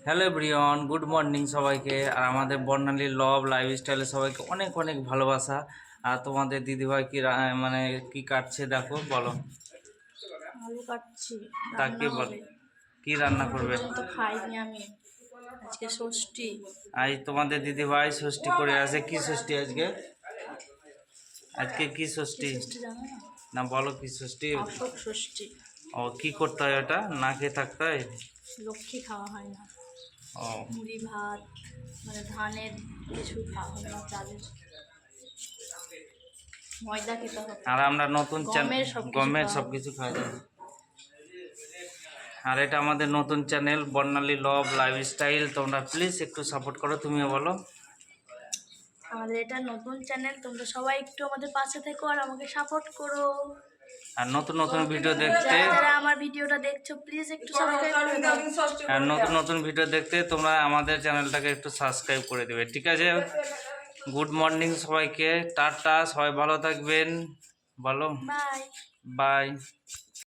Hello everyone, good morning সবাইকে। আর আমাদের বর্ণালী love লাইফস্টাইলে সবাইকে অনেক অনেক ভালোবাসা। আর তোমাদের দিদিভাই কি মানে কি কাটছে দেখো, বলো। আলু কাটছি, তাকে রান্না বল, হবে। কি রান্না এখন করবে? পর্যন্ত খাইনি আমি। আজকে ষষ্ঠী। আজ তোমাদের দিদিভাই ষষ্ঠী করে আসে। কি ষষ্ঠী আজকে? আজকে কি কি ষষ্ঠী? ষষ্ঠী জানো না? না বলো কি ষষ্ঠী। অশোক ষষ্ঠী। ও, কি করতে হয় ওটা? না খেয়ে থাকতে হয়? লক্ষ্মী খাওয়া হয় না। ও, মুড়ি ভাত, মানে ধানের কিছু খাওয়া হয় না, চালের। ময়দা খেতে হবে, আর আমরা নতুন গমের সব খাওয়া কিছু খাওয়া যায়। আর এটা আমাদের নতুন চ্যানেল বর্ণালী লভ লাইফস্টাইল, তোমরা প্লিজ একটু সাপোর্ট করো। তুমিও বলো। আমাদের এটা নতুন চ্যানেল, তোমরা সবাই একটু আমাদের পাশে থেকো আর আমাকে সাপোর্ট করো। আর নতুন নতুন ভিডিও দেখতে, যারা যারা আমার ভিডিওটা দেখছো প্লিজ একটু সাবস্ক্রাইব করে দাও। আর নতুন নতুন ভিডিও দেখতে তোমরা আমাদের চ্যানেলটাকে একটু সাবস্ক্রাইব করে দেবে, ঠিক আছে? গুড মর্নিং সবাইকে, টাটা, সবাই ভালো থাকবেন, বলো বাই। বাই।